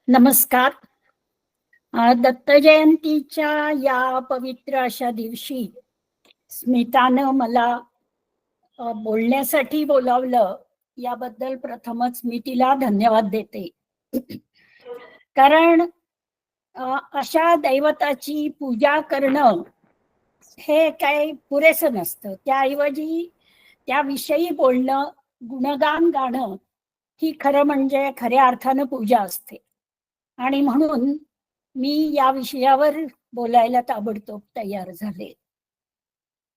नमस्कार. दत्त जयंतीच्या या पवित्र अशा दिवशी स्मितानं मला बोलण्यासाठी बोलावलं, याबद्दल प्रथमच मी तिला धन्यवाद देते. कारण अशा दैवताची पूजा करणं हे काही पुरेसं नसतं. त्याऐवजी त्याविषयी बोलणं, गुणगान गाणं ही खरं म्हणजे खऱ्या अर्थानं पूजा असते. आणि म्हणून मी या विषयावर बोलायला ताबडतोब तयार झाले.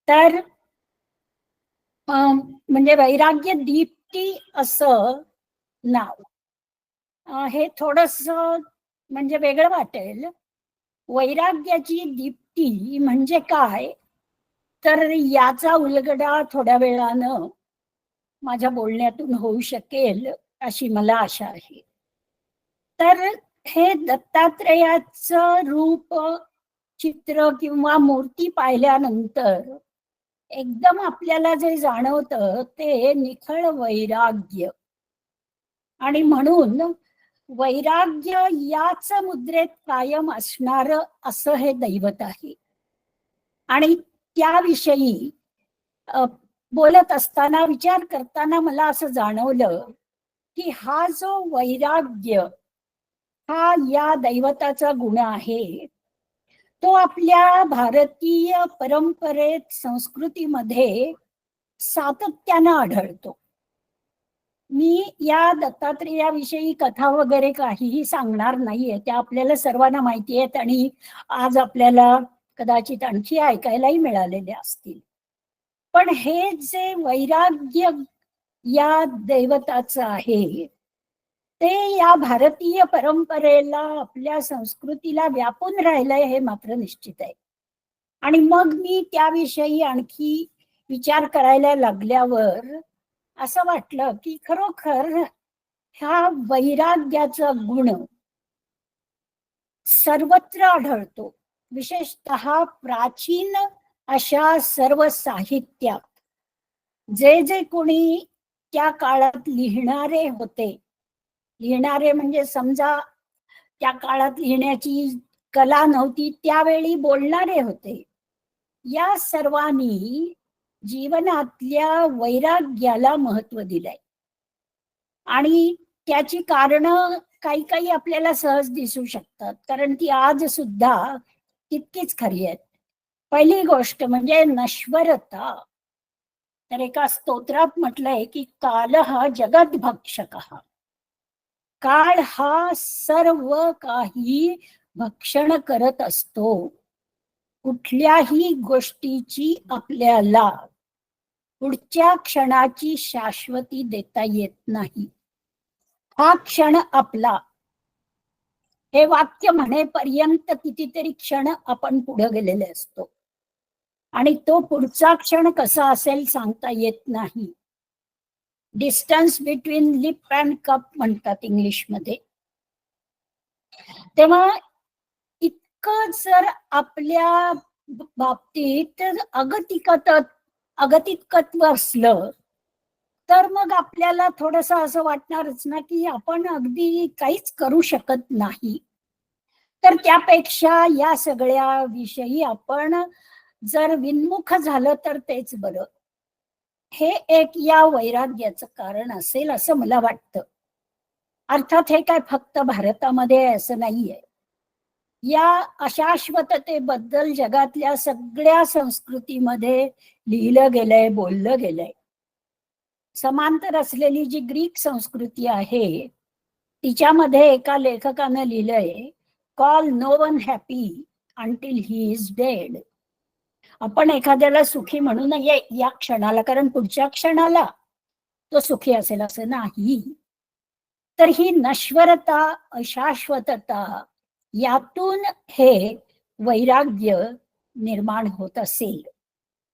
तर म्हणजे वैराग्य दीप्ती असं नाव हे थोडस म्हणजे वेगळं वाटेल. वैराग्याची दीप्ती म्हणजे काय, तर याचा उलगडा थोड्या वेळानं माझ्या बोलण्यातून होऊ शकेल अशी मला आशा आहे. तर हे दत्तात्रेयाचं रूप, चित्र किंवा मूर्ती पाहिल्यानंतर एकदम आपल्याला जे जाणवतं ते निखळ वैराग्य. आणि म्हणून वैराग्य याच मुद्रेत कायम असणार असं हे दैवत आहे. आणि त्याविषयी बोलत असताना, विचार करताना मला असं जाणवलं की हा जो वैराग्य हा या दैवताचा गुण आहे, तो आपल्या भारतीय परंपरेत, संस्कृतीमध्ये सातत्यानं आढळतो. मी या दत्तात्रेयाविषयी कथा वगैरे काहीही सांगणार नाहीये, त्या आपल्याला सर्वांना माहिती आहेत आणि आज आपल्याला कदाचित आणखी ऐकायलाही मिळालेल्या असतील. पण हे जे वैराग्य या दैवताचं आहे, ते या भारतीय परंपरेला, आपल्या संस्कृतीला व्यापून राहिलंय हे मात्र निश्चित आहे. आणि मग मी त्याविषयी आणखी विचार करायला लागल्यावर असं वाटलं की खरोखर ह्या वैराग्याचा गुण सर्वत्र आढळतो. विशेषतः प्राचीन अशा सर्व साहित्यात जे जे कोणी त्या काळात लिहिणारे होते, लिहिणारे म्हणजे समजा त्या काळात लिहिण्याची कला नव्हती, त्यावेळी बोलणारे होते, या सर्वांनी जीवनातल्या वैराग्याला महत्व दिलंय. आणि त्याची कारणं काही काही आपल्याला सहज दिसू शकतात, कारण ती आज सुद्धा तितकीच खरी आहेत. पहिली गोष्ट म्हणजे नश्वरता. तर एका स्तोत्रात म्हटलंय की काल हा जगत भक्षक. काळ हा सर्व काही भक्षण करत असतो. कुठल्याही गोष्टीची आपल्याला पुढच्या क्षणाची शाश्वती देता येत नाही. हा क्षण आपला, हे वाक्य म्हणेपर्यंत कितीतरी क्षण आपण पुढे गेलेले असतो आणि तो पुढचा क्षण कसा असेल सांगता येत नाही. Distance between lip and cup म्हणतात इंग्लिशमध्ये. तेव्हा इतकं जर आपल्या बाबतीत अगतिकत्व असलं, तर मग आपल्याला थोडस असं वाटणारच ना की आपण अगदी काहीच करू शकत नाही. तर त्यापेक्षा या सगळ्या विषयी आपण जर विन्मुख झालं तर तेच बरं. हे एक या वैराग्याचं कारण असेल असं मला वाटतं. अर्थात हे काय फक्त भारतामध्ये असं नाहीये. या अशाश्वततेबद्दल जगातल्या सगळ्या संस्कृतीमध्ये लिहिलं गेलंय, बोललं गेलंय. समांतर असलेली जी ग्रीक संस्कृती आहे, तिच्यामध्ये एका लेखकानं लिहिलंय, call no one happy until he is dead. आपण एखाद्याला सुखी म्हणू नये या क्षणाला, कारण पुढच्या क्षणाला तो सुखी असेल असं नाही. तर ही नश्वरता, अशाश्वतता, यातून हे वैराग्य निर्माण होत असेल.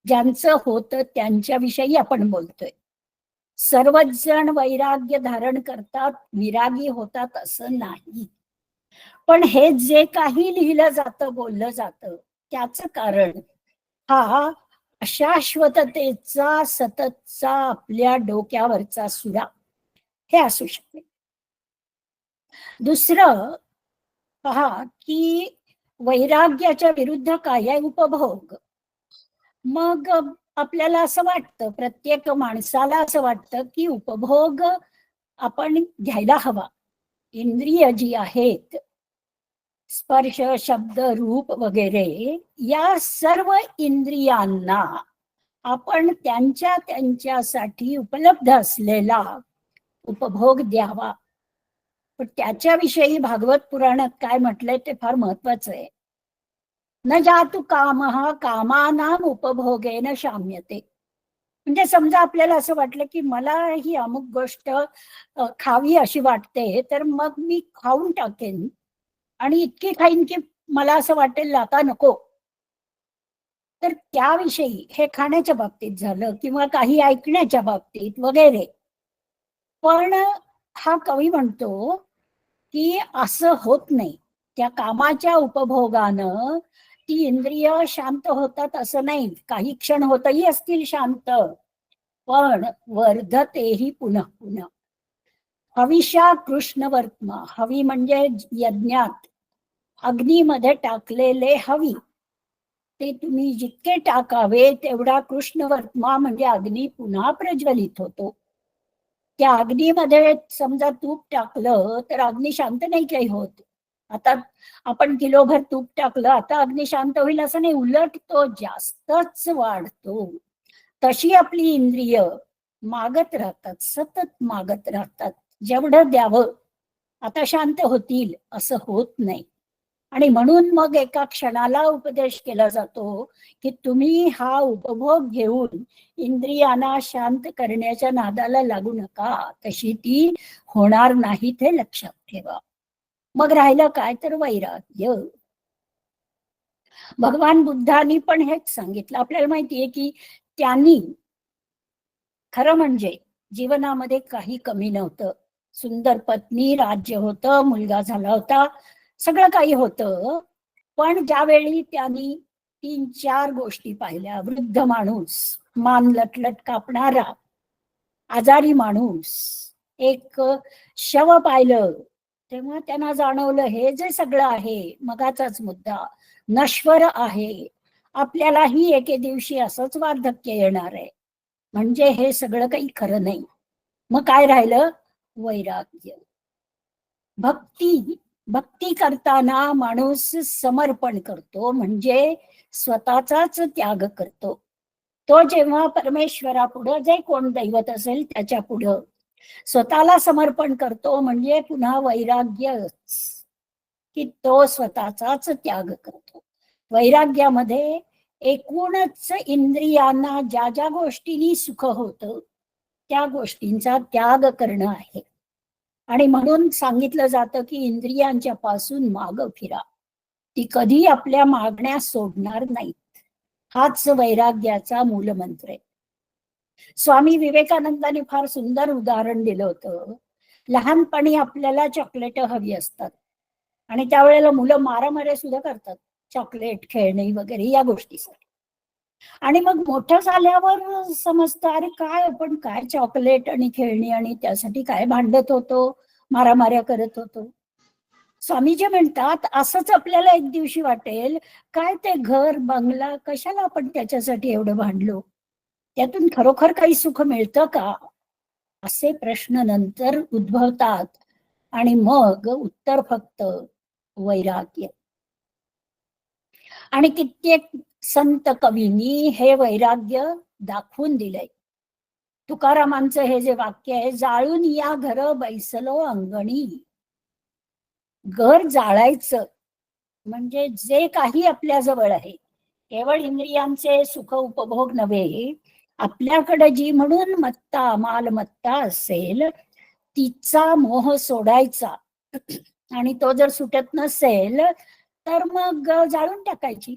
ज्यांचं होतं त्यांच्याविषयी आपण बोलतोय. सर्वच जण वैराग्य धारण करतात, विरागी होतात असं नाही. पण हे जे काही लिहिलं जातं, बोललं जातं, त्याचं कारण हा अशाश्वततेचा सततचा आपल्या डोक्यावरचा सुरा हे असू शकते. दुसरं पहा की वैराग्याच्या विरुद्ध काय आहे? उपभोग. मग आपल्याला असं वाटतं, प्रत्येक माणसाला असं वाटतं की उपभोग आपण घ्यायला हवा. इंद्रिय जी आहेत, स्पर्श, शब्द, रूप वगैरे, या सर्व इंद्रियांना आपण त्यांच्या त्यांच्यासाठी उपलब्ध असलेला उपभोग द्यावा. पण त्याच्याविषयी भागवत पुराणात काय म्हटलंय ते फार महत्वाचं आहे. न जातु कामः कामानाम उपभोगेन शाम्यते. म्हणजे समजा आपल्याला असं वाटलं की मला ही अमुक गोष्ट खावी अशी वाटते, तर मग मी खाऊन टाकेन आणि इतकी खाईन की मला असं वाटेल आता नको. तर त्याविषयी हे खाण्याच्या बाबतीत झालं किंवा काही ऐकण्याच्या बाबतीत वगैरे. पण हा कवी म्हणतो की असं होत नाही. त्या कामाच्या उपभोगानं ती इंद्रिय शांत होतात असं नाही. काही क्षण होतही असतील शांत, पण वर्धतेही पुनः पुनः. हविषा कृष्णवर्त्मा. हवी म्हणजे यज्ञात अग्नीमध्ये टाकलेले हवी, ते तुम्ही जितके टाकावे तेवढा कृष्णवर्त्मा म्हणजे अग्नी पुन्हा प्रज्वलित होतो. त्या अग्नीमध्ये समजा तूप टाकलं तर अग्नी शांत नाही काही होत. आता आपण किलोभर तूप टाकलं, आता अग्नी शांत होईल असं नाही, उलट तो जास्तच वाढतो. तशी आपली इंद्रिय मागत राहतात, सतत मागत राहतात. जेवढं द्यावं आता शांत होतील असं होत नाही. आणि म्हणून मग एका क्षणाला उपदेश केला जातो की तुम्ही हा उपभोग घेऊन इंद्रियांना शांत करण्याच्या नादाला लागू नका. तशी ती होणार नाही ते लक्षात ठेवा. मग राहिलं काय तर वैराग्य. भगवान बुद्धांनी पण हेच सांगितलं. आपल्याला माहितीये की त्यांनी खरं म्हणजे जीवनामध्ये काही कमी नव्हतं. सुंदर पत्नी, राज्य होतं, मुलगा झाला होता, सगळं काही होतं. पण ज्यावेळी त्यांनी 3-4 गोष्टी पाहिल्या, वृद्ध माणूस, मान लटलट कापणारा, आजारी माणूस, एक शव पाहिलं, तेव्हा त्यांना जाणवलं हे जे सगळं आहे, मगाचाच मुद्दा, नश्वर आहे. आपल्यालाही एके दिवशी असंच वार्धक्य येणार आहे. म्हणजे हे सगळं काही खरं नाही. मग काय राहिलं? वैराग्य. भक्ती. भक्ती करताना माणूस समर्पण करतो, म्हणजे स्वतःचाच त्याग करतो. तो जेव्हा परमेश्वरापुढं, जे कोण दैवत असेल त्याच्या पुढं स्वतःला समर्पण करतो, म्हणजे पुन्हा वैराग्यच, की तो स्वतःचाच त्याग करतो. वैराग्यामध्ये एकूणच इंद्रियांना ज्या ज्या गोष्टींनी सुख होतं त्या गोष्टींचा त्याग करणं आहे. आणि म्हणून सांगितलं जातं की इंद्रियांच्या पासून माग फिरा. ती कधी आपल्या मागण्या सोडणार नाहीत. हाच वैराग्याचा मूलमंत्र आहे. स्वामी विवेकानंदांनी फार सुंदर उदाहरण दिलं होतं. लहानपणी आपल्याला चॉकलेट हवी असतात आणि त्यावेळेला मुलं मारामाऱ्या सुद्धा करतात, चॉकलेट, खेळणी वगैरे या गोष्टीसाठी. आणि मग मोठं झाल्यावर समजतं, अरे काय आपण काय चॉकलेट आणि खेळणी आणि त्यासाठी काय भांडत होतो, मारामाऱ्या करत होतो. स्वामीजी म्हणतात असंच आपल्याला एक दिवशी वाटेल, काय ते घर बंगला कशाला आपण त्याच्यासाठी एवढं भांडलो, त्यातून खरोखर काही सुख मिळतं का, असे प्रश्न नंतर उद्भवतात. आणि मग उत्तर फक्त वैराग्य. आणि कित्येक संत कवींनी हे वैराग्य दाखवून दिलंय. तुकारामांचं हे जे वाक्य आहे, जाळून या घर बैसलो अंगणी. घर जाळायचं म्हणजे जे काही आपल्या जवळ आहे, केवळ इंद्रियांचे सुख उपभोग नव्हे, आपल्याकडे जी म्हणून मत्ता, मालमत्ता असेल तिचा मोह सोडायचा. आणि तो जर सुटत नसेल तर मग जाळून टाकायची,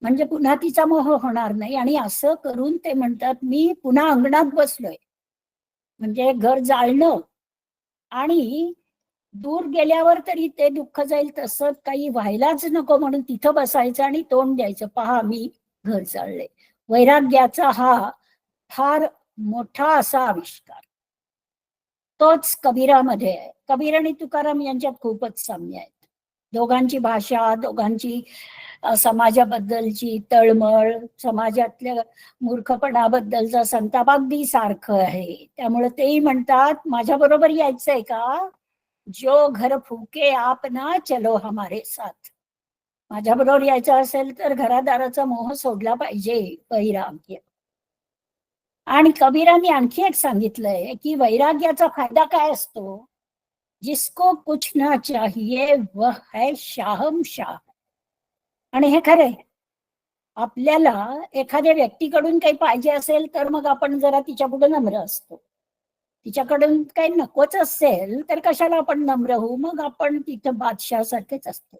म्हणजे पुन्हा तिचा मोह होणार नाही. आणि असं करून ते म्हणतात मी पुन्हा अंगणात बसलोय, म्हणजे घर जाळणं. आणि दूर गेल्यावर तरी ते दुःख जाईल तसं काही व्हायलाच नको म्हणून तिथं बसायचं आणि तोंड द्यायचं, पहा मी घर जाळले. वैराग्याचा हा फार मोठा असा आविष्कार. तोच कबीरामध्ये आहे. कबीर आणि तुकाराम यांच्यात खूपच साम्य आहेत. दोघांची भाषा, दोघांची समाजाबद्दलची तळमळ, समाजातल्या मूर्खपणाबद्दलचा संताप अगदी सारखं आहे. त्यामुळे तेही म्हणतात, माझ्या बरोबर यायचंय का? जो घर फुके आप ना चलो हमारे साथ. माझ्या बरोबर यायचं असेल तर घरादाराचा मोह सोडला पाहिजे, वैराग्य. आणि कबीरांनी आणखी एक सांगितलंय की वैराग्याचा फायदा काय असतो? जिसको कुछ ना चाहिए वह है शाहम शाह. आणि हे खरंय. आपल्याला एखाद्या व्यक्तीकडून काही पाहिजे असेल तर मग आपण जरा तिच्या पुढे नम्र असतो. तिच्याकडून काही नकोच असेल तर कशाला आपण नम्र होऊ? मग आपण तिथं बादशाह सारखेच असतो.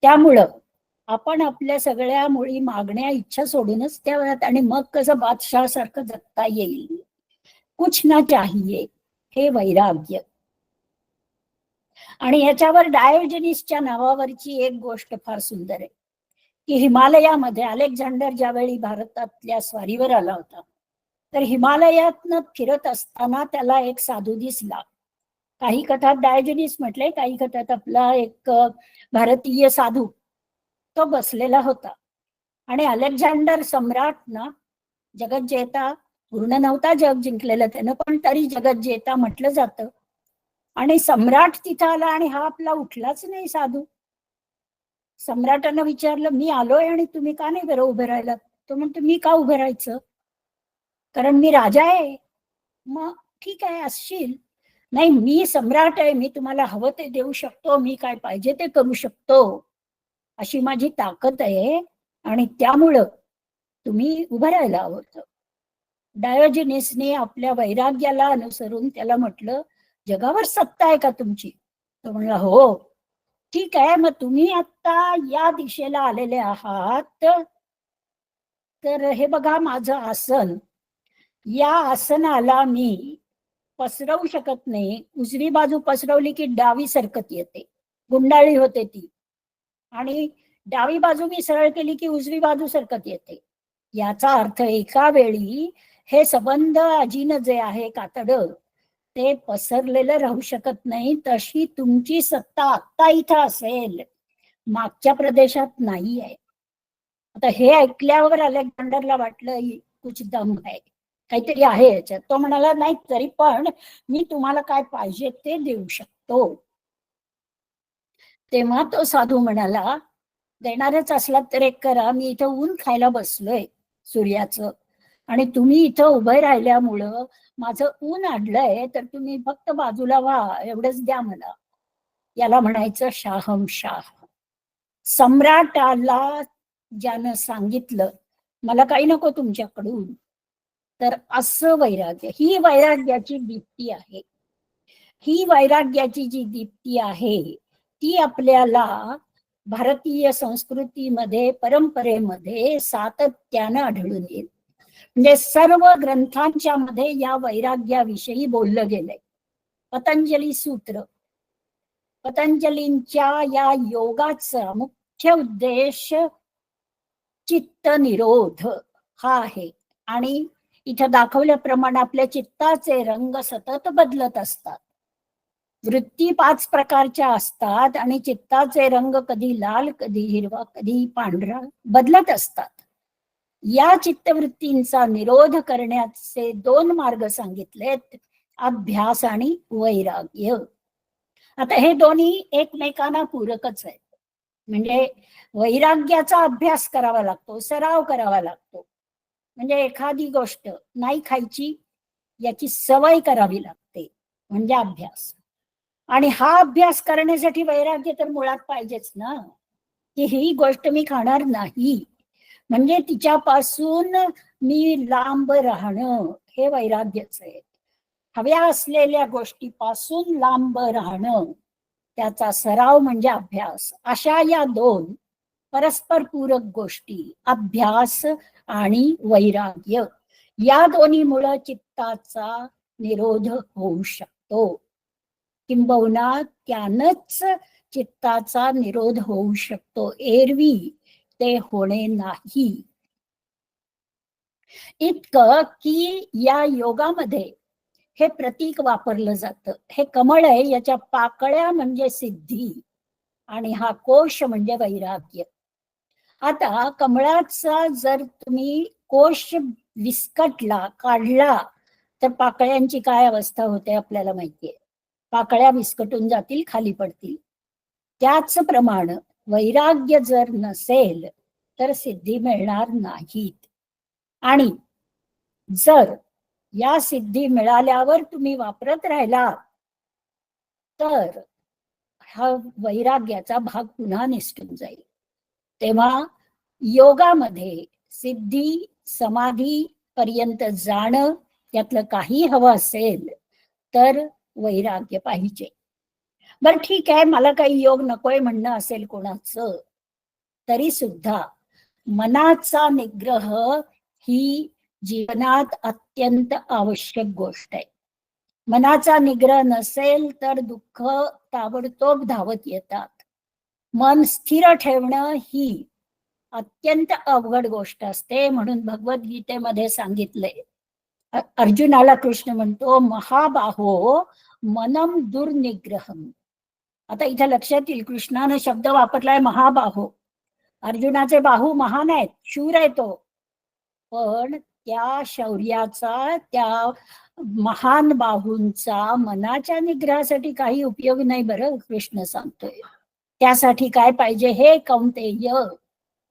त्यामुळं आपण आपल्या सगळ्या मुळी मागण्या इच्छा सोडूनच त्यावेळात आणि मग कसं बादशाह सारखं जगता येईल. कुछ ना चाहिए, हे वैराग्य. आणि ह्याच्यावर डायोजनिसच्या नावावरची एक गोष्ट फार सुंदर आहे की हिमालयामध्ये अलेक्झांडर ज्यावेळी भारतातल्या स्वारीवर आला होता तर हिमालयातनं फिरत असताना त्याला एक साधू दिसला. काही कथात डायोजनिस म्हटलंय, काही कथात आपला एक भारतीय साधू तो बसलेला होता. आणि अलेक्झांडर सम्राट ना, जगज्जेता, पूर्ण नव्हता जग जिंकलेलं त्यानं, पण तरी जगज्जेता म्हटलं जातं. आणि सम्राट तिथं आला आणि हा आपला उठलाच नाही साधू. सम्राटानं विचारलं, मी आलोय आणि तुम्ही का नाही बरं उभे राहिलात? तो म्हणतो, मी का उभे राहायचं? कारण मी राजा आहे. मग ठीक आहे असशील. नाही, मी सम्राट आहे, मी तुम्हाला हवं ते देऊ शकतो, मी काय पाहिजे ते करू शकतो, अशी माझी ताकद आहे आणि त्यामुळं तुम्ही उभं राहायला हवं होतं. डायोजनिसने आपल्या वैराग्याला अनुसरून त्याला म्हटलं, जगावर सत्ता आहे का तुमची? तो म्हणला, हो. ठीक आहे, मग तुम्ही आता या दिशेला आलेले आहात तर हे बघा माझं आसन. या आसनाला मी पसरवू शकत नाही. उजवी बाजू पसरवली की डावी सरकत येते, गुंडाळी होते ती. आणि डावी बाजू मी सरळ केली की उजवी बाजू सरकत येते. याचा अर्थ एका वेळी हे सबंध अजिन जे आहे कातड ते पसरलेलं राहू शकत नाही. तशी तुमची सत्ता आत्ता इथं असेल, मागच्या प्रदेशात नाही आहे. आता हे ऐकल्यावर अलेक्झांडरला वाटलं कुछ दम आहे, काहीतरी आहे याच्यात. तो म्हणाला, नाही तरी पण मी तुम्हाला काय पाहिजे ते देऊ शकतो. तेव्हा तो साधू म्हणाला, देणारच असला तर एक करा, मी इथं ऊन खायला बसलोय सूर्याचं आणि तुम्ही इथं उभे राहिल्यामुळं माझं ऊन अडलंय, तर तुम्ही फक्त बाजूला व्हा एवढंच द्या मला. याला म्हणायचं शाहमशाह. सम्राटाला ज्यानं सांगितलं मला काही नको तुमच्याकडून, तर असं वैराग्य, ही वैराग्याची दीप्ती आहे. ही वैराग्याची जी दीप्ती आहे ती आपल्याला भारतीय संस्कृतीमध्ये, परंपरेमध्ये सातत्यानं आढळून येईल. म्हणजे सर्व ग्रंथांच्या मध्ये या वैराग्याविषयी बोललं गेलंय. पतंजली सूत्र, पतंजलींच्या या योगाचा मुख्य उद्देश चित्त निरोध हा आहे. आणि इथं दाखवल्याप्रमाणे आपल्या चित्ताचे रंग सतत बदलत असतात. वृत्ती 5 प्रकारच्या असतात आणि चित्ताचे रंग कधी लाल, कधी हिरवा, कधी पांढरा बदलत असतात. या चित्तवृत्तींचा निरोध करण्याचे 2 मार्ग सांगितलेत, अभ्यास आणि वैराग्य. आता हे दोन्ही एकमेकांना पूरकच आहेत. म्हणजे वैराग्याचा अभ्यास करावा लागतो, सराव करावा लागतो. म्हणजे एखादी गोष्ट नाही खायची याची सवय करावी लागते, म्हणजे अभ्यास. आणि हा अभ्यास करण्यासाठी वैराग्य तर मुळात पाहिजेच ना, की ही गोष्ट मी खाणार नाही, म्हणजे तिच्यापासून मी लांब राहणं, हे वैराग्यच आहे. हव्या असलेल्या गोष्टीपासून लांब राहणं, त्याचा सराव म्हणजे अभ्यास. अशा या 2 परस्पर पूरक गोष्टी, अभ्यास आणि वैराग्य, या दोन्हीमुळे चित्ताचा निरोध होऊ शकतो. किंबहुना त्यानंच चित्ताचा निरोध होऊ शकतो, एरवी ते होणे नाही. इतकं की या योगामध्ये हे प्रतीक वापरलं जातं. हे कमळ आहे, याच्या पाकळ्या म्हणजे सिद्धी आणि हा कोश म्हणजे वैराग्य. आता कमळाचा जर तुम्ही कोश विस्कटला, काढला, तर पाकळ्यांची काय अवस्था होते आपल्याला माहितीये. पाकळ्या विस्कटून जातील, खाली पडतील. त्याचप्रमाणे वैराग्य जर नसेल तर सिद्धी मिळणार नाहीत. आणि जर या सिद्धी मिळाल्यावर तुम्ही वापरत राहिला तर हा वैराग्याचा भाग पुन्हा निसटून जाईल. तेव्हा योगामध्ये सिद्धी समाधी पर्यंत जाणं, यातलं काही हवं असेल तर वैराग्य पाहिजे. बर ठीक आहे, मला काही योग नकोय म्हणणं असेल कोणाचं, तरी सुद्धा मनाचा निग्रह ही जीवनात अत्यंत आवश्यक गोष्ट आहे. मनाचा निग्रह नसेल तर दुःख ताबडतोब धावत येतात. मन स्थिर ठेवणं ही अत्यंत अवघड गोष्ट असते. म्हणून भगवद्गीतेमध्ये सांगितलंय, अर्जुनाला कृष्ण म्हणतो, महाबाहो मनम दुर्निग्रहम. आता इथे लक्षात येईल, कृष्णाने शब्द वापरलाय महाबाहो. अर्जुनाचे बाहू महान आहेत, शूर आहे तो, पण त्या शौर्याचा, त्या महान बाहूंचा मनाच्या निग्रहासाठी काही उपयोग नाही बरं, कृष्ण सांगतोय. त्यासाठी काय पाहिजे, हे कौंतेय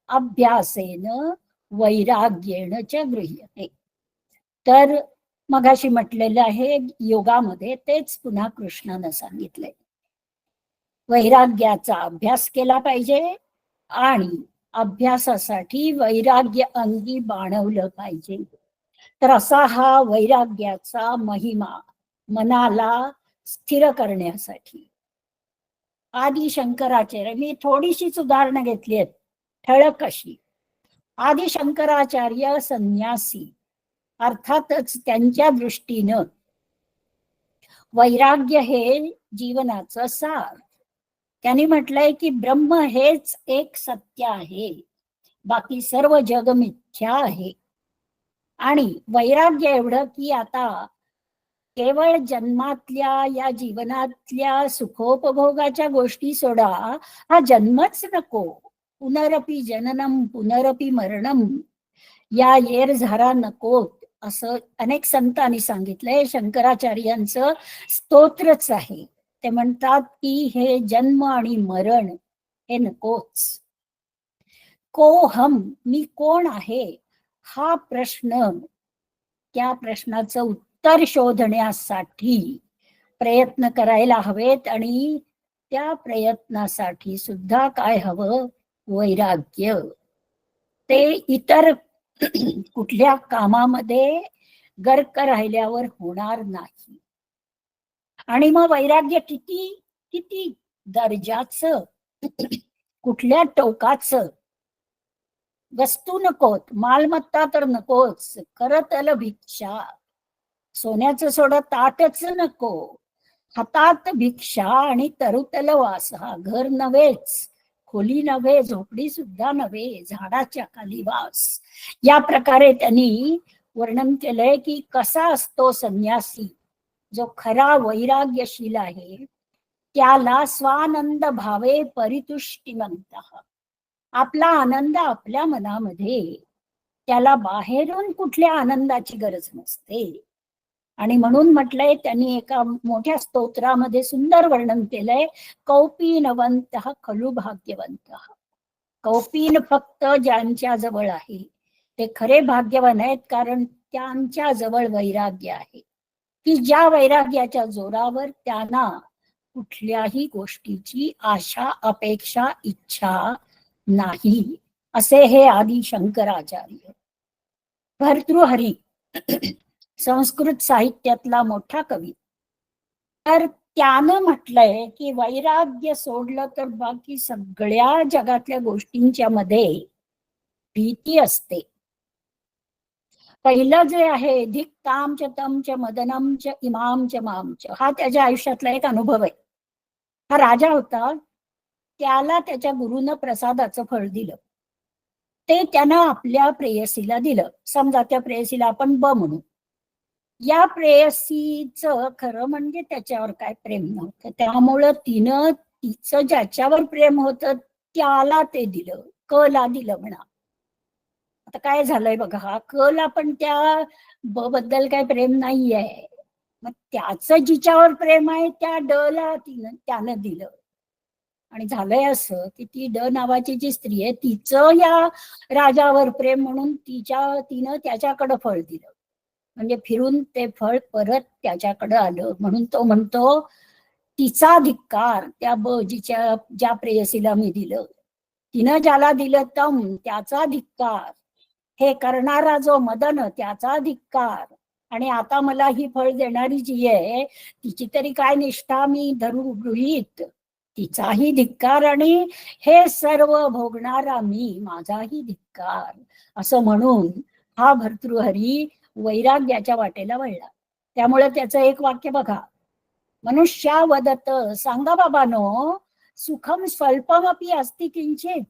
अभ्यासेन वैराग्येण च गृह्यते. तर मगाशी म्हटलेलं आहे, योगामध्ये तेच पुन्हा कृष्णानं सांगितलंय. वैराग्याचा अभ्यास केला पाहिजे आणि अभ्यासासाठी वैराग्य अंगी बाणवलं पाहिजे. तर असा हा वैराग्याचा महिमा मनाला स्थिर करण्यासाठी आदि शंकराचार्य, मी थोडीशीच उदाहरणं घेतली आहेत ठळक अशी. आदि शंकराचार्य संन्यासी, अर्थातच त्यांच्या दृष्टीनं वैराग्य हे जीवनाचं सार. त्यांनी म्हटलंय की ब्रह्म हेच एक सत्य आहे, बाकी सर्व जग मिथ्या आहे. आणि वैराग्य एवढं की आता केवळ जन्मातल्या या जीवनातल्या सुखोपभोगाच्या गोष्टी सोडा, हा जन्मच नको. पुनरपि जननम पुनरपि मरणम या येरझारा नकोत, असं अनेक संतांनी सांगितलंय. शंकराचार्यांचं स्तोत्रच आहे. ते म्हणतात की हे जन्म आणि मरण हे नकोच. कोहम, मी कोण आहे, हा प्रश्न, त्या प्रश्नाचं उत्तर शोधण्यासाठी प्रयत्न करायला हवेत. आणि त्या प्रयत्नासाठी सुद्धा काय हवं, वैराग्य. ते इतर कुठल्या कामामध्ये गर्क राहिल्यावर होणार नाही. आणि मग वैराग्य किती किती दर्जाचं, कुठल्या टोकाचं. वस्तू नकोत, मालमत्ता तर नकोच, करतल भिक्षा, सोन्याचं सोडा ताटच नको, हातात भिक्षा आणि तरुतल वास. हा घर नव्हेच, खोली नव्हे, झोपडी सुद्धा नव्हे, झाडाच्या खाली वास. या प्रकारे त्यांनी वर्णन केलंय की कसा असतो संन्यासी. जो खरा वैराग्यशील आहे त्याला स्वानंद भावे परितुष्टिमंत, आपला आनंद आपल्या मनामध्ये, त्याला बाहेरून कुठल्या आनंदाची गरज नसते. आणि म्हणून म्हटलंय त्यांनी एका मोठ्या स्तोत्रामध्ये सुंदर वर्णन केलंय, कौपीनवंत खलु भाग्यवंत. कौपीन फक्त ज्यांच्या जवळ आहे ते खरे भाग्यवान आहेत, कारण त्यांच्या जवळ वैराग्य आहे, की ज्या वैराग्याच्या जोरावर त्यांना कुठल्याही गोष्टीची आशा अपेक्षा इच्छा नाही. असे हे आदि शंकराचार्य. भर्तृहरी संस्कृत साहित्यातला मोठा कवी, तर त्यानं म्हटलंय की वैराग्य सोडलं तर बाकी सगळ्या जगातल्या गोष्टींच्या मध्ये भीती असते. पहिलं जे आहे, धिक्ताम च तम च मदनम च इमाम च माम च, हा त्याच्या आयुष्यातला एक अनुभव आहे. हा राजा होता, त्याला त्याच्या गुरुनं प्रसादाचं फळ दिलं. ते त्यानं आपल्या प्रेयसीला दिलं. समजा त्या प्रेयसीला आपण ब म्हणू. या प्रेयसीचं खरं म्हणजे त्याच्यावर काय प्रेम नव्हतं, त्यामुळं तिनं तिचं ज्याच्यावर प्रेम होतं त्याला ते दिलं, क ला दिलं म्हणा. आता काय झालंय बघा, हा क ला पण त्या ब बद्दल काय प्रेम नाहीये, मग त्याचं जिच्यावर प्रेम आहे त्या ड ला त्यानं दिलं. आणि झालंय असं की ती ड नावाची जी स्त्री आहे तिचं या राजावर प्रेम म्हणून तिनं त्याच्याकडं फळ दिलं, म्हणजे फिरून ते फळ परत त्याच्याकडं आलं. म्हणून तो म्हणतो तिचा धिक्कार, त्या ज्या प्रेयसीला मी दिलं, तिनं ज्याला दिलं तम त्याचा धिक्कार, हे करणारा जो मदन त्याचा धिक्कार, आणि आता मला ही फळ देणारी जी आहे तिची तरी काय निष्ठा मी धरू गृहीत, तिचाही धिक्कार, आणि हे सर्व भोगणारा मी माझाही धिक्कार, असं म्हणून हा भर्तृहरी वैराग्याच्या वाटेला वळला. त्यामुळे त्याचं एक वाक्य बघा, मनुष्या वदत, सांगा बाबानो, सुखम स्वल्पमपि अस्ति किंचित,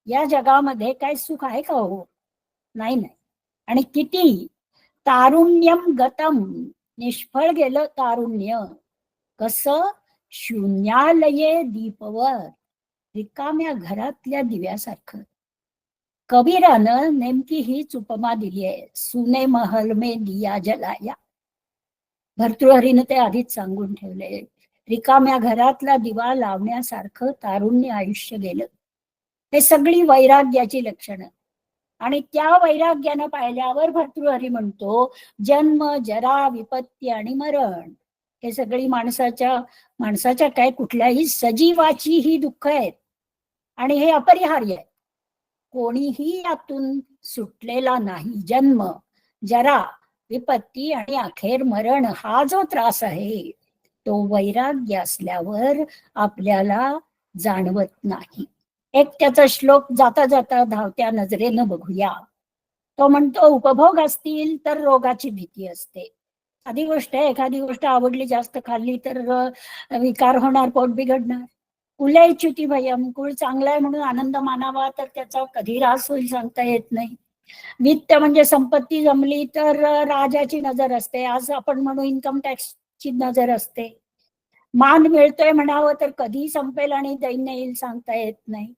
या जगामध्ये काय सुख आहे का हो? नाही नाही. आणि किती तारुण्यम गतम, निष्फळ गेलं तारुण्य, कसं शून्यालये दीपवर, रिकाम्या घरातल्या दिव्यासारखं. कबीरानं नेमकी हीच उपमा दिली आहे, सुने महल में दिया जलाया. भर्तृहरीनं ते आधीच सांगून ठेवले, रिकाम्या घरातला दिवा लावण्यासारखं तारुण्य आयुष्य गेलं. हे सगळी वैराग्याची लक्षणं. आणि त्या वैराग्यानं पाहिल्यावर भर्तृहरी म्हणतो जन्म जरा विपत्ती आणि मरण, हे सगळी माणसाच्या काय कुठल्याही सजीवाची ही दुःख आहेत, आणि हे अपरिहार्य आहे, कोणीही यातून सुटलेला नाही. जन्म जरा विपत्ती आणि अखेर मरण, हा जो त्रास आहे तो वैराग्य असल्यावर आपल्याला जाणवत नाही. एक त्याचा श्लोक जाता जाता धावत्या नजरेनं बघूया. तो म्हणतो उपभोग असतील तर रोगाची भीती असते. आधी गोष्ट आहे, एखादी गोष्ट आवडली जास्त खाल्ली तर विकार होणार, पोट बिघडणार. कुलैच्युती भयम, कुळ चांगला आहे म्हणून आनंद मानावा तर त्याचा कधी ऱ्हास होईल सांगता येत नाही. वित्त म्हणजे संपत्ती जमली तर राजाची नजर असते, आज आपण म्हणू इन्कम टॅक्सची नजर असते. मान मिळतोय म्हणावं तर कधी संपेल आणि दैन्य येईल सांगता येत नाही.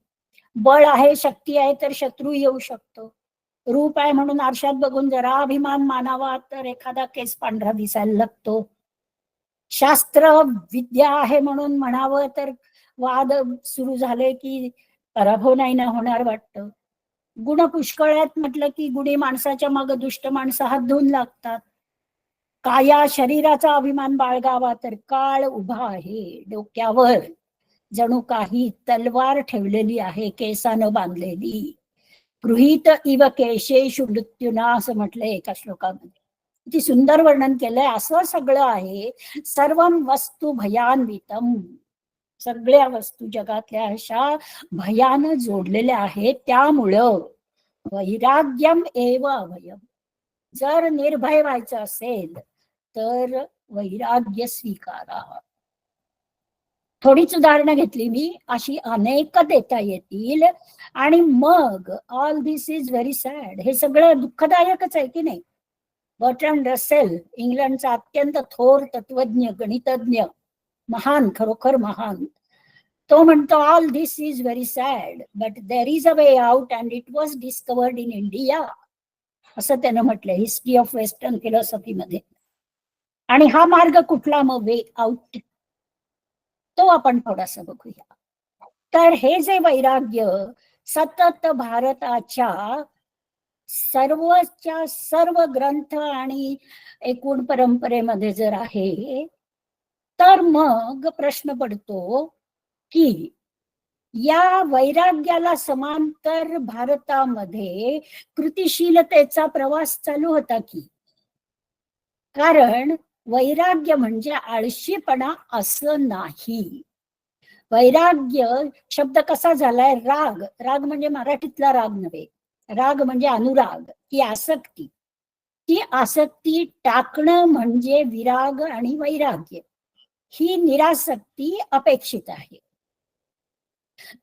बळ आहे, शक्ती आहे तर शत्रू येऊ शकतो. रूप आहे म्हणून आरशात बघून जरा अभिमान मानावा तर एखादा केस पांढरा दिसायला लागतो. शास्त्र विद्या आहे म्हणून म्हणावं तर वाद सुरू झाले की पराभव नाही ना होणार वाटतं. गुण पुष्कळ आहेत म्हटलं की गुणी माणसाच्या मग दुष्ट माणसं हात धुवून लागतात. काया शरीराचा अभिमान बाळगावा तर काळ उभा आहे डोक्यावर, जणू काही तलवार ठेवलेली आहे केसानं बांधलेली. गृहीत इव केशेषु मृत्युना, असं म्हटलंय एका श्लोकामध्ये. किती सुंदर वर्णन केलंय. असं सगळं आहे. सर्वम वस्तू भयान्वितम, सगळ्या वस्तू जगातल्या अशा भयानं जोडलेल्या आहेत. त्यामुळं वैराग्यम एव अभयम, जर निर्भय व्हायचं असेल तर वैराग्य स्वीकारा. थोडीच उदाहरणं घेतली मी, अशी अनेक देता येतील. आणि मग all this is very sad, हे सगळं दुःखदायकच आहे की नाही. बर्ट्रँड रसेल, इंग्लंडचा अत्यंत थोर तत्वज्ञ, गणितज्ञ, महान, खरोखर महान, तो म्हणतो all this is very sad but there is a way out and it was discovered in India, असं त्यानं म्हटलंय हिस्ट्री ऑफ वेस्टर्न फिलॉसॉफीमध्ये. आणि हा मार्ग कुठला मग वे आउट, तो आपण थोडासा बघूया. तर हे जे वैराग्य सतत भारताच्या सर्व ग्रंथ आणि एकूण परंपरेमध्ये जर आहे, तर मग प्रश्न पडतो की या वैराग्याला समांतर भारतामध्ये कृतिशीलतेचा प्रवास चालू होता की. कारण वैराग्य म्हणजे आळशीपणा असं नाही. वैराग्य शब्द कसा झालाय, राग, राग म्हणजे मराठीतला राग नव्हे, राग म्हणजे अनुराग, ही आसक्ती. ती आसक्ती टाकणं म्हणजे विराग आणि वैराग्य. ही निरासक्ती अपेक्षित आहे.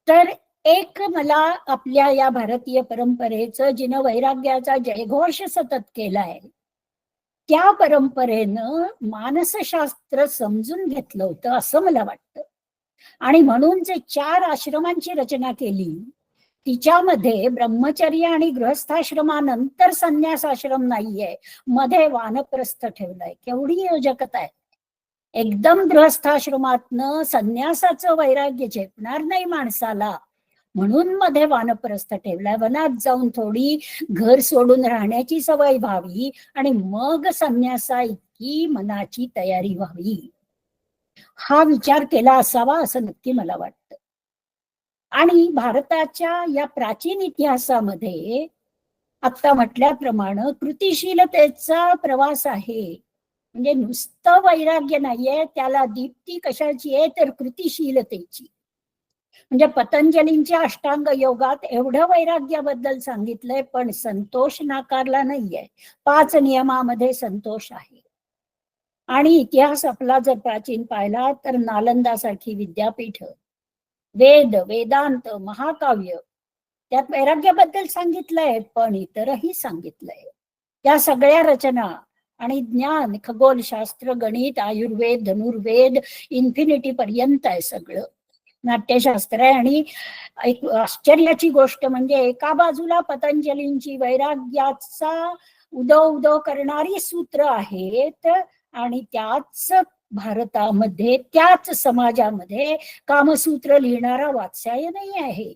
तर एक मला आपल्या या भारतीय परंपरेचं जिनं वैराग्याचा जयघोष सतत केलाय, त्या परंपरेनं मानसशास्त्र समजून घेतलं होतं असं मला वाटतं. आणि म्हणून जे 4 आश्रमांची रचना केली, तिच्यामध्ये ब्रह्मचर्य आणि गृहस्थाश्रमानंतर संन्यास आश्रम नाहीये, मध्ये वानप्रस्थ ठेवलाय. केवढी योजकता आहे. एकदम गृहस्थाश्रमातनं संन्यासाचं वैराग्य झेपणार नाही माणसाला, म्हणून मध्ये वानप्रस्थ ठेवलाय. वनात जाऊन थोडी घर सोडून राहण्याची सवय व्हावी आणि मग संन्यासा इतकी मनाची तयारी व्हावी, हा विचार केला असावा असं नक्की मला वाटतं. आणि भारताच्या या प्राचीन इतिहासामध्ये आता म्हटल्याप्रमाणे कृतिशीलतेचा प्रवास आहे. म्हणजे नुसतं वैराग्य नाहीये, त्याला दीप्ती कशाची आहे तर कृतिशीलतेची. म्हणजे पतंजलींच्या अष्टांग योगात एवढं वैराग्याबद्दल सांगितलंय, पण संतोष नाकारला नाहीये. 5 नियमामध्ये संतोष आहे. आणि इतिहास आपला जर प्राचीन पाहिला तर नालंदासारखी विद्यापीठ, वेद, वेदांत, महाकाव्य, त्यात वैराग्याबद्दल सांगितलंय, पण इतरही सांगितलंय. त्या सगळ्या रचना आणि ज्ञान, खगोलशास्त्र, गणित, आयुर्वेद, धनुर्वेद, इन्फिनिटी पर्यंत आहे सगळं. नाट्यशास्त्र आहे. आणि एक आश्चर्याची गोष्ट म्हणजे एका बाजूला पतंजलींची वैराग्याचा उदो उदो करणारी सूत्र आहेत, आणि त्याच भारतामध्ये, त्याच समाजामध्ये कामसूत्र लिहिणारा वात्स्यायनही आहे.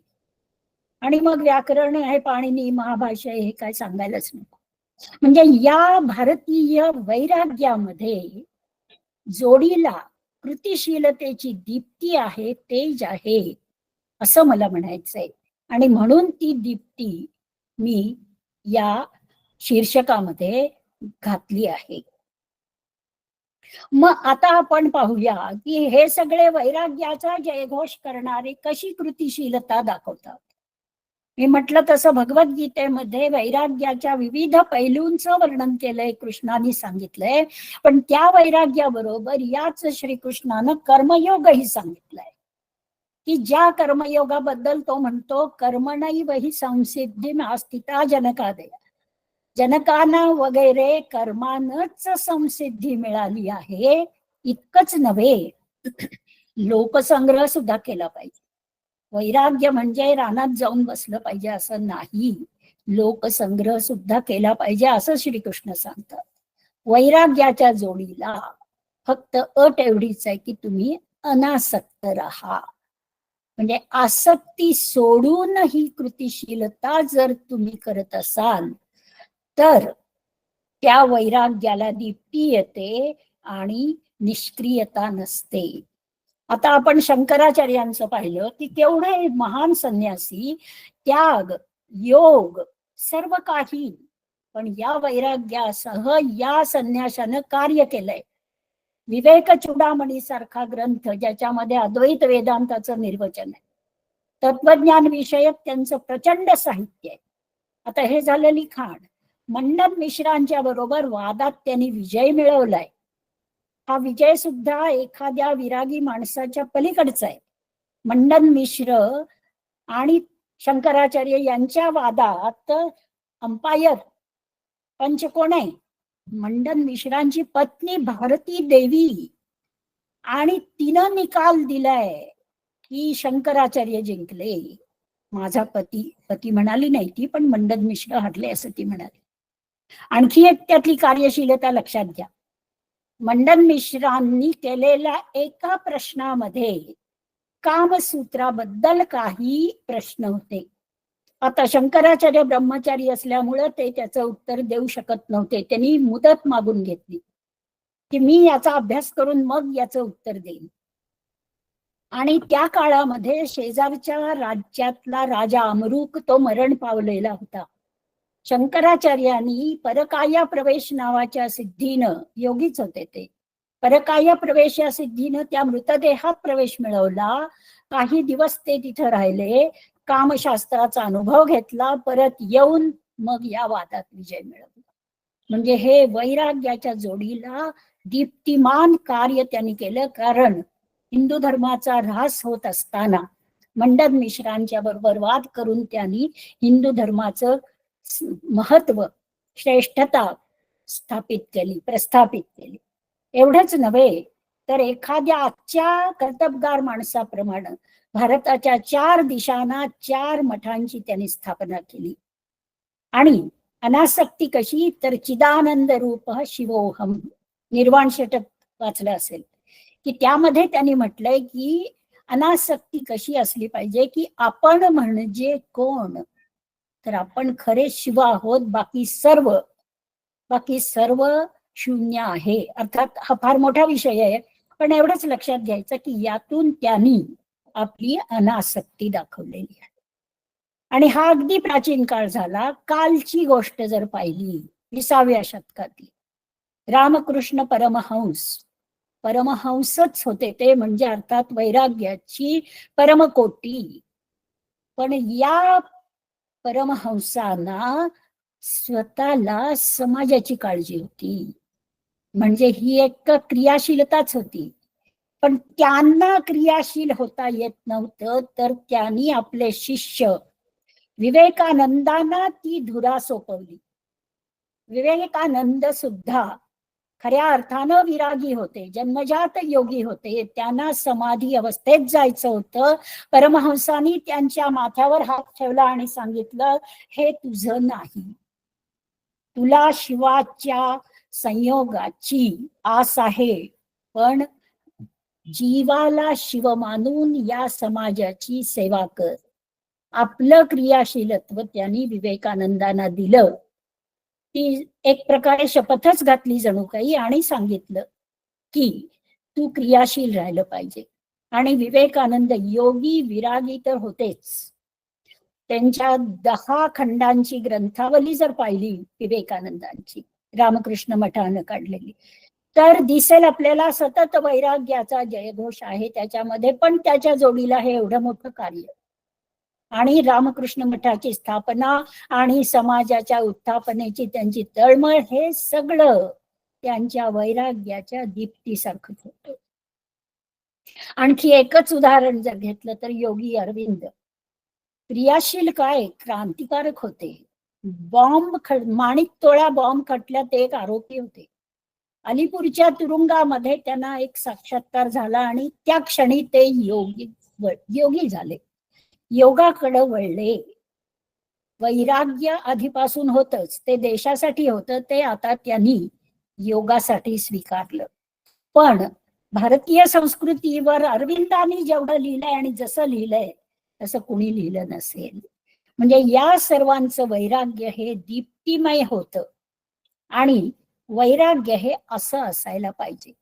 आणि मग व्याकरण आहे, पाणिनी, महाभाष्य, हे काय सांगायलाच नको. म्हणजे या भारतीय वैराग्यामध्ये जोडीला कृतिशीलतेची दीप्ती आहे, तेज आहे, असं मला म्हणायचंय. आणि म्हणून ती दीप्ती मी या शीर्षकामध्ये घातली आहे. मग आता आपण पाहूया की हे सगळे वैराग्याचा जयघोष करणारे कशी कृतिशीलता दाखवतात. मी म्हटलं तसं भगवद्गीतेमध्ये वैराग्याच्या विविध पैलूंचं वर्णन केलंय, कृष्णाने सांगितलंय. पण त्या वैराग्याबरोबर याच श्रीकृष्णानं कर्मयोगही सांगितलंय, की ज्या कर्मयोगाबद्दल तो म्हणतो कर्मणैव संसिद्धिम आस्थिता जनकादय. जनकांना वगैरे कर्मानच संसिद्धी मिळाली आहे. इतकंच नव्हे, लोकसंग्रह सुद्धा केला पाहिजे. वैराग्य म्हणजे रानात जाऊन बसलं पाहिजे असं नाही, लोकसंग्रह सुद्धा केला पाहिजे असं श्रीकृष्ण सांगतात. वैराग्याच्या जोडीला फक्त अट एवढीच आहे की तुम्ही अनासक्त राहा. म्हणजे आसक्ती सोडून ही कृतिशीलता जर तुम्ही करत असाल तर त्या वैराग्याला दीप्ती येते आणि निष्क्रियता नसते. आता आपण शंकराचार्यांचं पाहिलं की केवढे महान संन्यासी, त्याग, योग, सर्व काही, पण या वैराग्यासह या संन्यासानं कार्य केलंय. विवेक चूडामणी सारखा ग्रंथ ज्याच्यामध्ये अद्वैत वेदांताचं निर्वचन आहे, तत्वज्ञान विषयक त्यांचं प्रचंड साहित्य आहे. आता हे झालं लिखाण. मंडन मिश्रांच्या बरोबर वादात त्यांनी विजय मिळवलाय. हा विजय सुद्धा एखाद्या विरागी माणसाच्या पलीकडचा आहे. मंडन मिश्र आणि शंकराचार्य यांच्या वादात अंपायर पंच कोण आहे? मंडन मिश्रांची पत्नी भारती देवी. आणि तिनं निकाल दिलाय की शंकराचार्य जिंकले. माझा पती, पती म्हणाली नाही ती, पण मंडन मिश्र हरले असं ती म्हणाली. आणखी एक त्यातली कार्यशीलता लक्षात घ्या. मंडन मिश्रांनी केलेल्या एका प्रश्नामध्ये कामसूत्राबद्दल काही प्रश्न होते. आता शंकराचार्य ब्रह्मचारी असल्यामुळे ते त्याचं उत्तर देऊ शकत नव्हते. त्यांनी मुदत मागून घेतली की मी याचा अभ्यास करून मग याचं उत्तर देईन. आणि त्या काळामध्ये शेजारच्या राज्यातला राजा अमरुक तो मरण पावलेला होता. शंकराचार्यांनी परकाया प्रवेश नावाच्या सिद्धीनं, योगीच होते ते, परकाया प्रवेश या सिद्धीनं त्या मृतदेहात प्रवेश मिळवला. काही दिवस ते तिथं राहिले, कामशास्त्राचा अनुभव घेतला, परत येऊन मग या वादात विजय मिळवला. म्हणजे हे वैराग्याच्या जोडीला दीप्तिमान कार्य त्यांनी केलं. कारण हिंदू धर्माचा ऱ्हास होत असताना मंडन मिश्रांच्या बरोबर वाद करून त्यांनी हिंदू धर्माचं महत्व, श्रेष्ठता प्रस्थापित केली. एवढंच नव्हे तर एखाद्या आजच्या कर्तबगार माणसाप्रमाणे भारताच्या 4 दिशांना 4 मठांची त्यांनी स्थापना केली. आणि अनासक्ती कशी तर चिदानंद रूप शिवोहम, निर्वाण षटक वाचलं असेल की त्यामध्ये त्यांनी म्हटलंय की अनासक्ती कशी असली पाहिजे की आपण म्हणजे कोण, तर आपण खरे शिव आहोत, बाकी सर्व शून्य आहे. अर्थात हा फार मोठा विषय आहे, पण एवढंच लक्षात घ्यायचं की यातून त्यांनी आपली अनासक्ती दाखवलेली आहे. आणि हा अगदी प्राचीन काळ झाला. कालची गोष्ट जर पाहिली 20व्या शतकातली, रामकृष्ण परमहंसच होते ते, म्हणजे अर्थात वैराग्याची परमकोटी. पण या परमहंसांना स्वतःला समाजाची काळजी होती, म्हणजे ही एक क्रियाशीलताच होती. पण त्यांना क्रियाशील होता येत नव्हतं, तर त्यांनी आपले शिष्य विवेकानंदांना ती धुरा सोपवली. विवेकानंद सुद्धा खऱ्या अर्थानं विरागी होते, जन्मजात योगी होते. त्यांना समाधी अवस्थेत जायचं होतं. परमहंसांनी त्यांच्या माथ्यावर हात ठेवला आणि सांगितलं, हे तुझं नाही, तुला शिवाच्या संयोगाची आस आहे, पण जीवाला शिव मानून या समाजाची सेवा कर. आपलं क्रियाशीलत्व त्यांनी विवेकानंदांना दिलं. ती एक प्रकारे शपथच घातली जणू काही, आणि सांगितलं की तू क्रियाशील राहिलं पाहिजे. आणि विवेकानंद योगी विरागी तर होतेच. त्यांच्या 10 खंडांची ग्रंथावली जर पाहिली विवेकानंदांची, रामकृष्ण मठानं काढलेली, तर दिसेल आपल्याला सतत वैराग्याचा जयघोष आहे त्याच्यामध्ये. पण त्याच्या जोडीला हे एवढं मोठं कार्य आणि रामकृष्ण मठाची स्थापना आणि समाजाच्या उत्थापनेची त्यांची तळमळ, हे सगळं त्यांच्या वैराग्याच्या दीप्तीसारखंच होतं. आणखी एकच उदाहरण जर घेतलं तर योगी अरविंद क्रियाशील काय, क्रांतिकारक होते. माणिक तोळा बॉम्ब खटल्यात ते एक आरोपी होते. अलीपूरच्या तुरुंगामध्ये त्यांना एक साक्षात्कार झाला आणि त्या क्षणी ते योगी झाले, योगाकडे वळले. वैराग्य आधीपासून होतच, ते देशासाठी होतं, ते आता त्यांनी योगासाठी स्वीकारलं. पण भारतीय संस्कृतीवर अरविंदांनी जेवढं लिहिलंय आणि जसं लिहिलंय तसं कुणी लिहिलं नसेल. म्हणजे या सर्वांचं वैराग्य हे दीप्तिमय होतं, आणि वैराग्य हे असं असायला पाहिजे.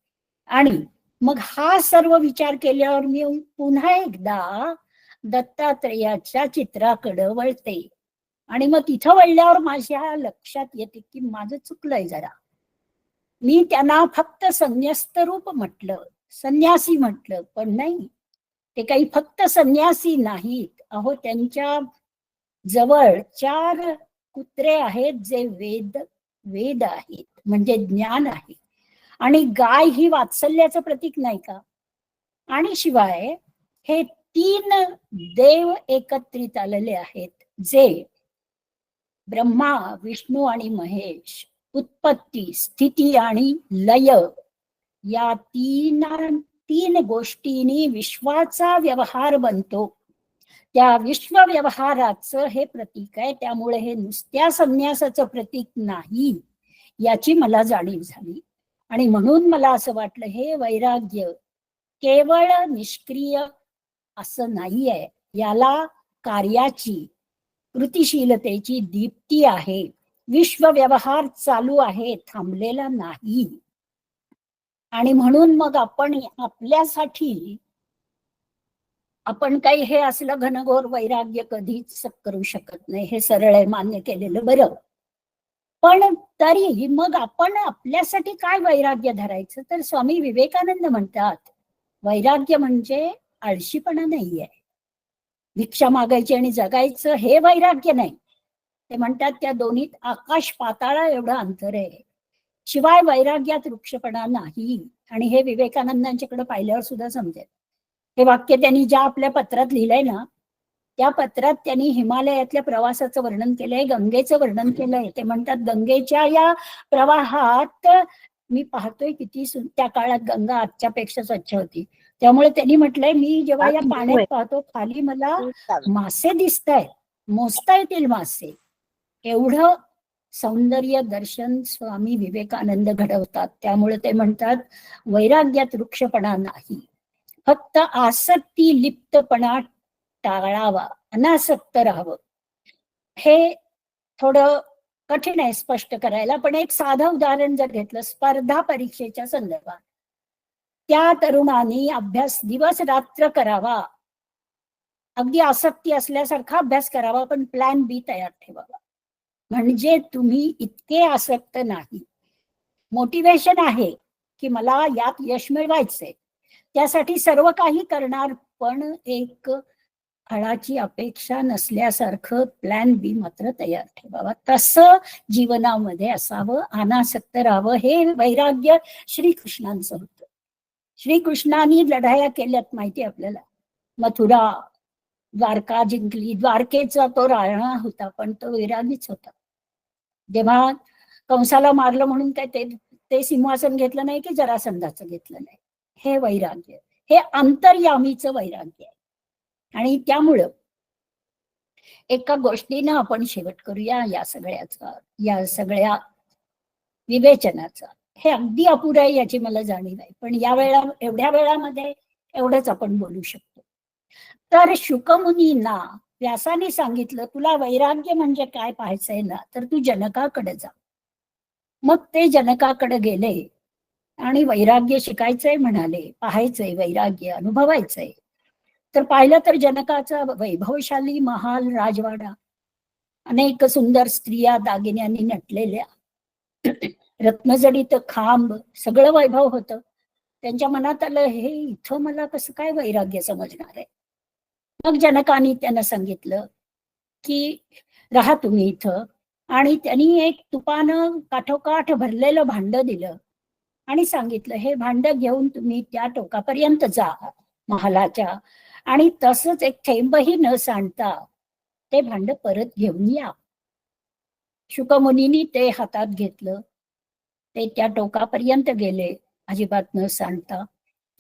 आणि मग हा सर्व विचार केल्यावर मी पुन्हा एकदा दत्तात्रेयाच्या चित्राकडे वळते. आणि मग तिथं वळल्यावर माझ्या लक्षात येते की माझं चुकलंय जरा. मी त्यांना फक्त संन्यस्त रूप म्हटलं, संन्यासी म्हटलं, पण नाही, ते काही फक्त संन्यासी नाहीत. अहो, त्यांच्या जवळ 4 कुत्रे आहेत जे वेद आहेत, म्हणजे ज्ञान आहे. आणि गाय ही वात्सल्याचं प्रतीक नाही का? आणि शिवाय हे 3 देव एकत्रित आलेले आहेत, जे ब्रह्मा, विष्णू आणि महेश, उत्पत्ती, स्थिती आणि लय, या 3 गोष्टींनी विश्वाचा व्यवहार बनतो. त्या विश्व व्यवहाराचं हे प्रतीक आहे. त्यामुळे हे नुसत्या संन्यासाचं प्रतीक नाही, याची मला जाणीव झाली. आणि म्हणून मला असं वाटलं, हे वैराग्य केवळ निष्क्रिय असं नाहीये, याला कार्याची, कृतिशीलतेची दीप्ती आहे. विश्व व्यवहार चालू आहे, थांबलेला नाही. आणि म्हणून मग आपण आपल्यासाठी, आपण काही हे असलं घनघोर वैराग्य कधीच करू शकत नाही, हे सरळ आहे, मान्य केलेलं बरं. पण तरी मग आपण आपल्यासाठी काय वैराग्य धरायचं, तर स्वामी विवेकानंद म्हणतात, वैराग्य म्हणजे आळशीपणा नाहीये, भिक्षा मागायची आणि जगायचं हे वैराग्य नाही. ते म्हणतात त्या दोन्हीत आकाश पाताळा एवढं अंतर आहे. शिवाय वैराग्यात वृक्षपणा नाही. आणि हे विवेकानंदांच्याकडे पाहिल्यावर सुद्धा समजेल. हे वाक्य त्यांनी ज्या आपल्या पत्रात लिहिलंय ना, त्या पत्रात त्यांनी हिमालयातल्या प्रवासाचं वर्णन केलंय, गंगेचं वर्णन केलंय. ते म्हणतात गंगेच्या या प्रवाहात मी पाहतोय किती त्या काळात गंगा आजच्या पेक्षा स्वच्छ होती. त्यामुळे त्यांनी म्हटलंय मी जेव्हा या पाण्यात पाहतो खाली मला मासे दिसत आहेत, मोजता येतील मासे. एवढं सौंदर्य दर्शन स्वामी विवेकानंद घडवतात. त्यामुळे ते म्हणतात वैराग्यात वृक्षपणा नाही, फक्त आसक्ती लिप्तपणा टाळावा, अनासक्त राहावं. हे थोडं कठीण आहे स्पष्ट करायला, पण एक साधं उदाहरण जर घेतलं स्पर्धा परीक्षेच्या संदर्भात, त्या तरुणांनी अभ्यास दिवस रात्र करावा, अगदी आसक्ती असल्यासारखा अभ्यास करावा, पण प्लॅन बी तयार ठेवावा. म्हणजे तुम्ही इतके आसक्त नाही. मोटिवेशन आहे की मला यात यश मिळवायचंय, त्यासाठी सर्व काही करणार, पण एक फळाची अपेक्षा नसल्यासारखं प्लॅन बी मात्र तयार ठेवावा. तसं जीवनामध्ये असावं, अनासक्त राहावं. हे वैराग्य श्रीकृष्णांचं होतं. श्रीकृष्णांनी लढाया केल्यात माहिती आपल्याला. मथुरा, द्वारका जिंकली. द्वारकेचा तो राणा होता, पण तो वैरागीच होता. जेव्हा कंसाला मारलं म्हणून काय ते सिंहासन घेतलं नाही की जरासंधाचं घेतलं नाही. हे वैराग्य, हे अंतर्यामीचं वैराग्य आहे. आणि त्यामुळं एका गोष्टीनं आपण शेवट करूया या सगळ्या विवेचनाचा. हे अगदी अपुरं आहे याची मला जाणीव आहे, पण एवढ्या वेळामध्ये एवढंच आपण बोलू शकतो. तर शुकमुनींना व्यासाने सांगितलं तुला वैराग्य म्हणजे काय पाहायचंय ना, तर तू जनकाकडे जा. मग ते जनकाकडे गेले आणि वैराग्य शिकायचंय म्हणाले, पाहायचंय वैराग्य, अनुभवायचंय. तर पाहिलं तर जनकाचा वैभवशाली महाल, राजवाडा, अनेक सुंदर स्त्रिया दागिन्यांनी नटलेल्या, रत्नजडित खांब, सगळं वैभव होतं. त्यांच्या मनात आलं हे इथं मला कसं काय वैराग्य समजणार आहे. मग जनकाने त्यांना सांगितलं की राहा तुम्ही इथं, आणि त्यांनी एक तुपानं काठोकाठ भरलेलं भांड दिलं आणि सांगितलं हे भांड घेऊन तुम्ही त्या टोकापर्यंत जा महालाच्या, आणि तसंच एक थेंबही न सांडता ते भांड परत घेऊन या. शुकमुनींनी ते हातात घेतलं, ते त्या टोकापर्यंत गेले अजिबात न सांडता.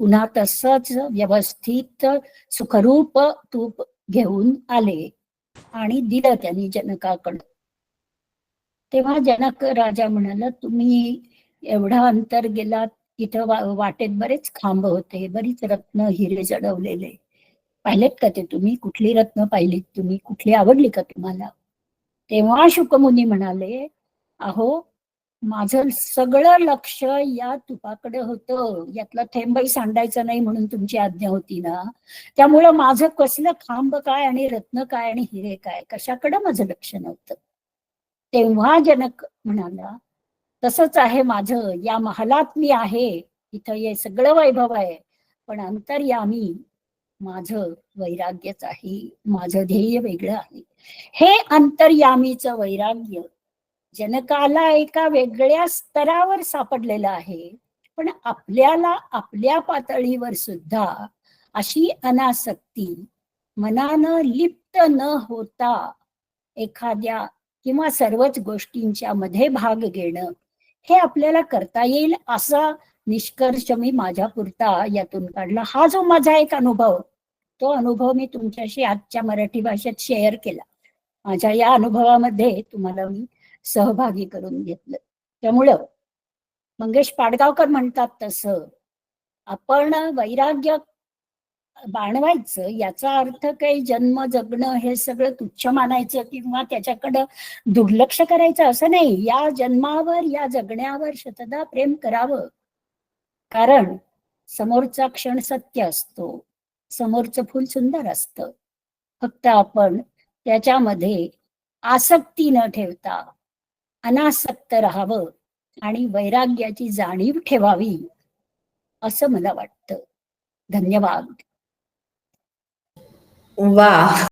पुन्हा तसंच व्यवस्थित सुखरूप तूप घेऊन आले आणि दिलं त्यांनी जनकाकडं. तेव्हा जनक राजा म्हणाला तुम्ही एवढा अंतर गेलात, इथं वाटेत बरेच खांब होते, बरीच रत्न हिरे जडवलेले, पाहिलेत का ते तुम्ही? कुठली रत्न पाहिलीत तुम्ही? कुठली आवडली का तुम्हाला? तेव्हा शुकमुनी म्हणाले अहो माझं सगळं लक्ष या तुपाकडे होतं, यातला थेंबही सांडायचं नाही म्हणून तुमची आज्ञा होती ना, त्यामुळं माझं कसलं खांब काय आणि रत्न काय आणि हिरे काय, कशाकडे माझं लक्ष नव्हतं. तेव्हा जनक म्हणाला तसंच आहे माझं, या महालात मी आहे, इथं हे सगळं वैभव आहे, पण अंतर्यामी माझं वैराग्यच आहे, माझं ध्येय वेगळं आहे. हे अंतर्यामीचं वैराग्य जनकाला एका वेगळ्या स्तरावर सापडलेलं आहे, पण आपल्याला आपल्या पातळीवर सुद्धा अशी अनासक्ती, मनानं लिप्त न होता एखाद्या किंवा सर्वच गोष्टींच्या मध्ये भाग घेणं, हे आपल्याला करता येईल असा निष्कर्ष मी माझ्या पुरता यातून काढला. हा जो माझा एक अनुभव, तो अनुभव मी तुमच्याशी आजच्या मराठी भाषेत शेअर केला. माझ्या या अनुभवामध्ये तुम्हाला मी सहभागी करून घेतलं. त्यामुळं मंगेश पाडगावकर म्हणतात तसं आपण वैराग्य बाणवायचं, याचा अर्थ काही जन्म जगणं हे सगळं तुच्छ मानायचं किंवा त्याच्याकडं दुर्लक्ष करायचं असं नाही. या जन्मावर, या जगण्यावर शतदा प्रेम करावं, कारण समोरचा क्षण सत्य असतो, समोरचं फुल सुंदर असतं. फक्त आपण त्याच्यामध्ये आसक्ती न ठेवता अनासक्त राहावं आणि वैराग्याची जाणीव ठेवावी असं मला वाटतं. धन्यवाद. वाह.